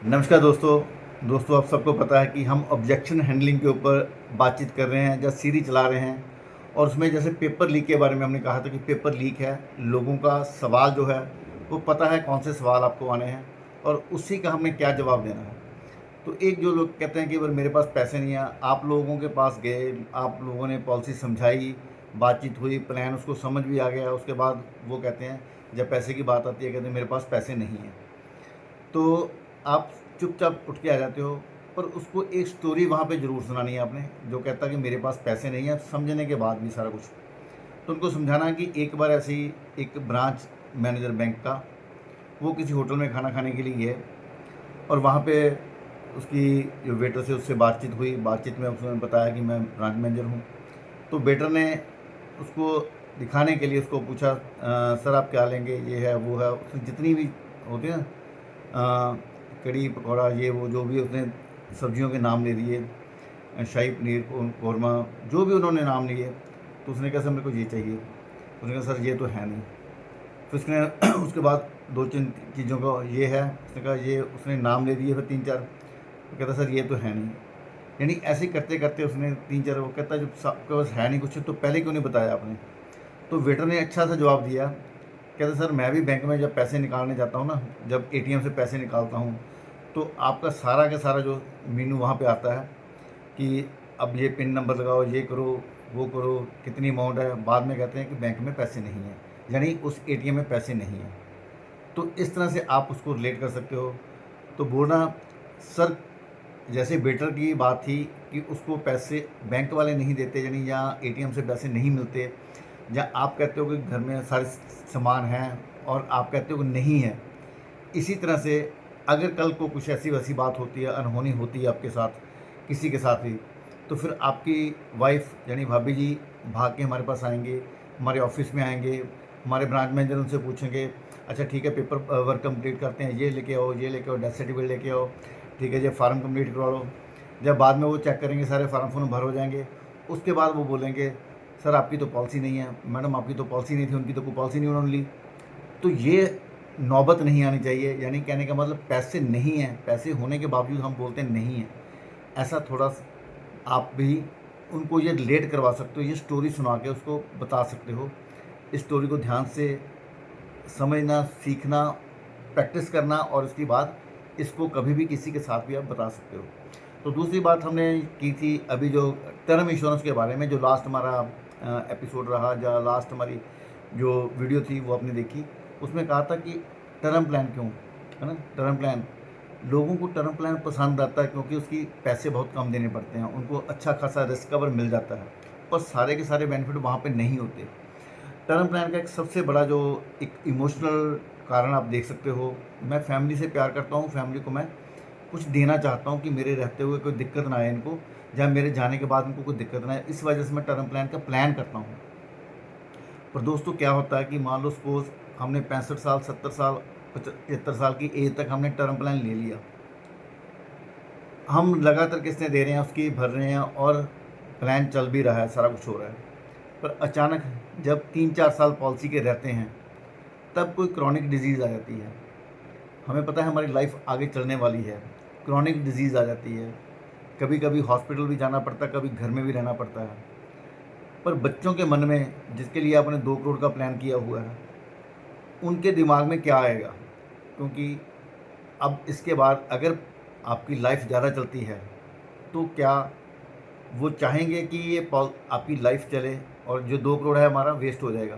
नमस्कार दोस्तों आप सबको पता है कि हम ऑब्जेक्शन हैंडलिंग के ऊपर बातचीत कर रहे हैं, जैसे सीरीज चला रहे हैं। और उसमें जैसे पेपर लीक के बारे में हमने कहा था कि पेपर लीक है, लोगों का सवाल जो है वो पता है कौन से सवाल आपको आने हैं और उसी का हमने क्या जवाब देना है। तो एक जो लोग कहते हैं कि अगर मेरे पास पैसे नहीं है, आप लोगों के पास गए, आप लोगों ने पॉलिसी समझाई, बातचीत हुई, प्लान उसको समझ भी आ गया, उसके बाद वो कहते हैं जब पैसे की बात आती है कहते हैं मेरे पास पैसे नहीं हैं। तो आप चुपचाप उठ के आ जाते हो, पर उसको एक स्टोरी वहाँ पे ज़रूर सुनानी है आपने, जो कहता कि मेरे पास पैसे नहीं हैं, समझने के बाद भी सारा कुछ। तो उनको समझाना कि एक बार ऐसे ही एक ब्रांच मैनेजर बैंक का, वो किसी होटल में खाना खाने के लिए गए और वहाँ पे उसकी जो वेटर से उससे बातचीत हुई। बातचीत में उसने बताया कि मैं ब्रांच मैनेजर हूँ। तो वेटर ने उसको दिखाने के लिए उसको पूछा, सर आप क्या लेंगे, ये है वो है, उसने जितनी भी होती है ना, कड़ी पकौड़ा ये वो जो भी उसने सब्जियों के नाम ले दिए, शाही पनीर कौरमा, जो भी उन्होंने नाम लिए। तो उसने कहा सर मेरे को ये चाहिए। उसने कहा सर ये तो है नहीं। फिर उसने उसके बाद दो तीन चीज़ों का ये है, उसने कहा ये, उसने नाम ले दिए फिर तीन चार। तो कहता सर ये तो है नहीं। यानी ऐसे ही करते करते उसने तीन चार, वो कहता जब आपके पास है नहीं कुछ तो पहले क्यों नहीं बताया आपने। तो वेटर ने अच्छा सा जवाब दिया, कहते सर मैं भी बैंक में जब पैसे निकालने जाता हूँ ना, जब एटीएम से पैसे निकालता हूँ, तो आपका सारा का सारा जो मीनू वहाँ पे आता है कि अब ये पिन नंबर लगाओ, ये करो, वो करो, कितनी अमाउंट है। बाद में कहते हैं कि बैंक में पैसे नहीं हैं, यानी उस एटीएम में पैसे नहीं हैं। तो इस तरह से आप उसको रिलेट कर सकते हो। तो बोलना सर, जैसे वेटर की बात थी कि उसको पैसे बैंक वाले नहीं देते, यानी या एटीएम से पैसे नहीं मिलते, या आप कहते हो कि घर में सारे सामान हैं और आप कहते हो कि नहीं है। इसी तरह से अगर कल को कुछ ऐसी वैसी बात होती है, अनहोनी होती है आपके साथ, किसी के साथ भी, तो फिर आपकी वाइफ यानी भाभी जी भाग के हमारे पास आएंगे, हमारे ऑफिस में आएंगे, हमारे ब्रांच मैनेजर उनसे पूछेंगे, अच्छा ठीक है पेपर वर्क कंप्लीट करते हैं, ये लेके आओ, ये लेके आओ, डेथ सर्टिफिकेट लेके आओ, ठीक है ये फार्म कंप्लीट करवा लो। जब बाद में वो चेक करेंगे, सारे फार्म भर हो जाएंगे, उसके बाद वो बोलेंगे सर आपकी तो पॉलिसी नहीं है। मैडम आपकी तो पॉलिसी नहीं थी, उनकी तो कोई पॉलिसी नहीं उन्होंने ली। तो ये नौबत नहीं आनी चाहिए। यानी कहने का मतलब पैसे नहीं हैं, पैसे होने के बावजूद हम बोलते हैं नहीं है। ऐसा थोड़ा आप भी उनको ये रिलेट करवा सकते हो, ये स्टोरी सुना के उसको बता सकते हो। इस स्टोरी को ध्यान से समझना, सीखना, प्रैक्टिस करना, और उसके बाद इसको कभी भी किसी के साथ भी आप बता सकते हो। तो दूसरी बात हमने की थी अभी जो टर्म इंश्योरेंस के बारे में, जो लास्ट हमारा एपिसोड रहा, या लास्ट हमारी जो वीडियो थी वो आपने देखी, उसमें कहा था कि टर्म प्लान क्यों, है ना। टर्म प्लान, लोगों को टर्म प्लान पसंद आता है क्योंकि उसकी पैसे बहुत कम देने पड़ते हैं, उनको अच्छा खासा रिस्क कवर मिल जाता है, पर सारे के सारे बेनिफिट वहाँ पे नहीं होते। टर्म प्लान का एक सबसे बड़ा जो एक इमोशनल कारण आप देख सकते हो, मैं फैमिली से प्यार करता हूँ, फैमिली को मैं कुछ देना चाहता हूँ कि मेरे रहते हुए कोई दिक्कत ना आए इनको, या मेरे जाने के बाद इनको कोई दिक्कत ना आए, इस वजह से मैं टर्म प्लान का प्लान करता हूँ। पर दोस्तों क्या होता है कि मान लो सपोज हमने 65 साल, 70 साल, 75 साल की एज तक हमने टर्म प्लान ले लिया, हम लगातार किस्तें दे रहे हैं, उसकी भर रहे हैं, और प्लान चल भी रहा है, सारा कुछ हो रहा है, पर अचानक जब 3-4 साल पॉलिसी के रहते हैं, तब कोई क्रॉनिक डिजीज़ आ जाती है। हमें पता है हमारी लाइफ आगे चलने वाली है, क्रॉनिक डिजीज़ आ जाती है, कभी कभी हॉस्पिटल भी जाना पड़ता है, कभी घर में भी रहना पड़ता है। पर बच्चों के मन में, जिसके लिए आपने 2 करोड़ का प्लान किया हुआ है, उनके दिमाग में क्या आएगा। क्योंकि अब इसके बाद अगर आपकी लाइफ ज़्यादा चलती है, तो क्या वो चाहेंगे कि ये आपकी लाइफ चले और जो 2 करोड़ है हमारा वेस्ट हो जाएगा।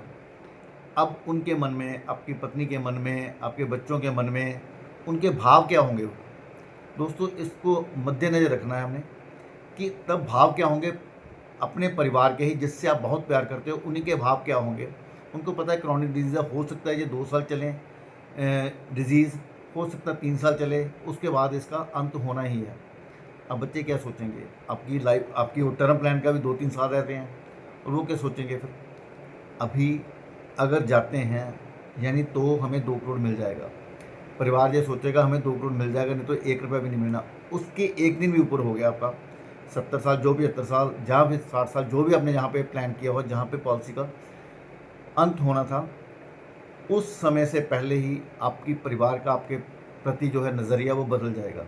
अब उनके मन में, आपकी पत्नी के मन में, आपके बच्चों के मन में उनके भाव क्या होंगे। दोस्तों इसको मद्देनज़र रखना है हमने कि तब भाव क्या होंगे, अपने परिवार के ही जिससे आप बहुत प्यार करते हो उन्हीं के भाव क्या होंगे। उनको पता है क्रॉनिक डिजीज़ हो सकता है ये 2 साल चलें, डिजीज़ हो सकता है 3 साल चले, उसके बाद इसका अंत होना ही है। अब बच्चे क्या सोचेंगे, आपकी लाइफ, आपकी वो टर्म प्लान का भी 2-3 साल रहते हैं, और वो क्या सोचेंगे फिर। अभी अगर जाते हैं यानी तो हमें 2 करोड़ मिल जाएगा, परिवार ये सोचेगा हमें 2 करोड़ मिल जाएगा, नहीं तो 1 रुपया भी नहीं मिलना। उसके एक दिन भी ऊपर हो गया आपका 70 साल, जो भी 70 साल, जहाँ भी 60 साल, जो भी आपने जहाँ पे प्लान किया हुआ, जहाँ पे पॉलिसी का अंत होना था, उस समय से पहले ही आपकी परिवार का, आपके प्रति जो है नज़रिया वो बदल जाएगा।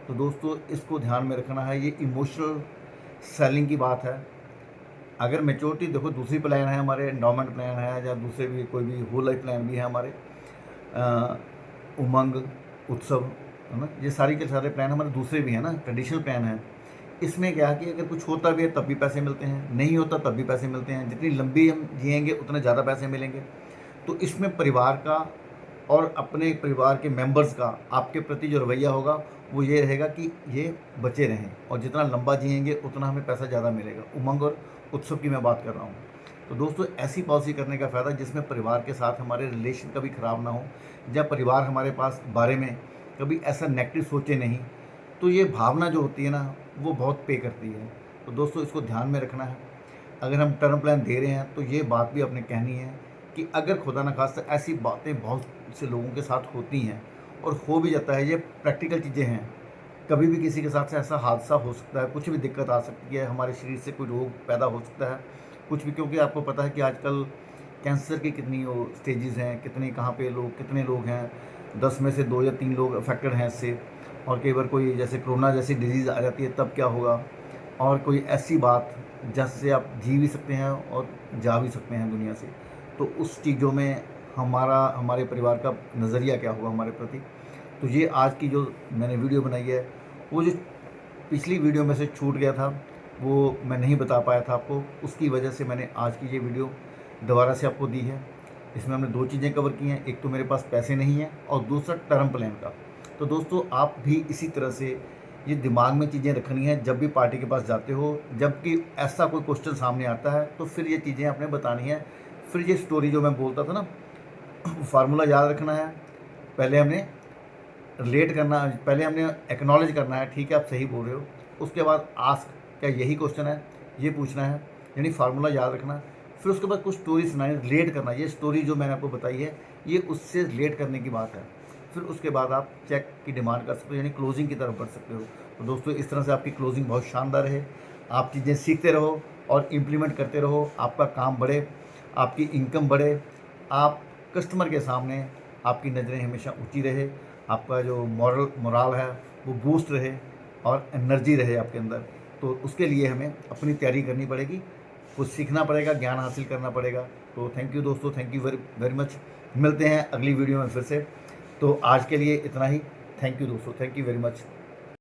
तो दोस्तों इसको ध्यान में रखना है, ये इमोशनल सेलिंग की बात है। अगर मैच्योरिटी देखो, दूसरी प्लान है हमारे, एंडोमेंट प्लान है या दूसरे भी कोई भी होल लाइफ प्लान भी है हमारे, उमंग, उत्सव, है ना, ये सारी के सारे प्लान हमारे दूसरे भी हैं ना, ट्रेडिशनल प्लान है। इसमें क्या है कि अगर कुछ होता भी है तब भी पैसे मिलते हैं, नहीं होता तब भी पैसे मिलते हैं, जितनी लंबी हम जिएंगे उतने ज़्यादा पैसे मिलेंगे। तो इसमें परिवार का और अपने परिवार के मेंबर्स का आपके प्रति जो रवैया होगा वो ये रहेगा कि ये बचे रहें, और जितना लंबा जिएंगे उतना हमें पैसा ज़्यादा मिलेगा। उमंग और उत्सव की मैं बात कर रहा हूँ। तो दोस्तों ऐसी पॉलिसी करने का फ़ायदा जिसमें परिवार के साथ हमारे रिलेशन कभी ख़राब ना हो, जब परिवार हमारे पास बारे में कभी ऐसा नेगेटिव सोचे नहीं, तो ये भावना जो होती है ना वो बहुत पे करती है। तो दोस्तों इसको ध्यान में रखना है। अगर हम टर्म प्लान दे रहे हैं तो ये बात भी अपने कहनी है कि अगर खुदा न खास्ता ऐसी बातें बहुत से लोगों के साथ होती हैं और हो भी जाता है, ये प्रैक्टिकल चीज़ें हैं, कभी भी किसी के साथ से ऐसा हादसा हो सकता है, कुछ भी दिक्कत आ सकती है, हमारे शरीर से कोई रोग पैदा हो सकता है, कुछ भी, क्योंकि आपको पता है कि आजकल कैंसर की कितनी वो स्टेजेस हैं, कितने कहाँ पे लोग, कितने लोग हैं, 10 में से 2 या 3 लोग अफेक्टेड हैं इससे। और कई बार कोई जैसे कोरोना जैसी डिजीज़ आ जाती है तब क्या होगा, और कोई ऐसी बात जिससे आप जी भी सकते हैं और जा भी सकते हैं दुनिया से। तो उस चीज़ों में हमारे परिवार का नज़रिया क्या होगा हमारे प्रति। तो ये आज की जो मैंने वीडियो बनाई है, वो जो पिछली वीडियो में से छूट गया था वो मैं नहीं बता पाया था आपको, उसकी वजह से मैंने आज की ये वीडियो दोबारा से आपको दी है। इसमें हमने 2 चीज़ें कवर की हैं, एक तो मेरे पास पैसे नहीं हैं और दूसरा टर्म प्लान का। तो दोस्तों आप भी इसी तरह से ये दिमाग में चीज़ें रखनी है जब भी पार्टी के पास जाते हो, जबकि ऐसा कोई क्वेश्चन सामने आता है तो फिर ये चीज़ें आपने बतानी है। फिर ये स्टोरी जो मैं बोलता था ना, फार्मूला याद रखना है। पहले हमने रिलेट करना, पहले हमने एक्नॉलेज करना है, ठीक है आप सही बोल रहे हो, उसके बाद आस्क, क्या यही क्वेश्चन है, ये पूछना है, यानी फार्मूला याद रखना। फिर उसके बाद कुछ स्टोरी सुनानी, रिलेट करना, ये स्टोरी जो मैंने आपको बताई है ये उससे रिलेट करने की बात है। फिर उसके बाद आप चेक की डिमांड कर सकते हो, यानी क्लोजिंग की तरफ बढ़ सकते हो। तो दोस्तों इस तरह से आपकी क्लोजिंग बहुत शानदार है। आप चीज़ें सीखते रहो और इम्प्लीमेंट करते रहो, आपका काम बढ़े, आपकी इनकम बढ़े, आप कस्टमर के सामने आपकी नज़रें हमेशा ऊँची रहे, आपका जो मोराल है वो बूस्ट रहे और एनर्जी रहे आपके अंदर। तो उसके लिए हमें अपनी तैयारी करनी पड़ेगी, कुछ सीखना पड़ेगा, ज्ञान हासिल करना पड़ेगा। तो थैंक यू दोस्तों, thank you very very much. मिलते हैं अगली वीडियो में फिर से। तो आज के लिए इतना ही। थैंक यू दोस्तों, थैंक यू वेरी मच।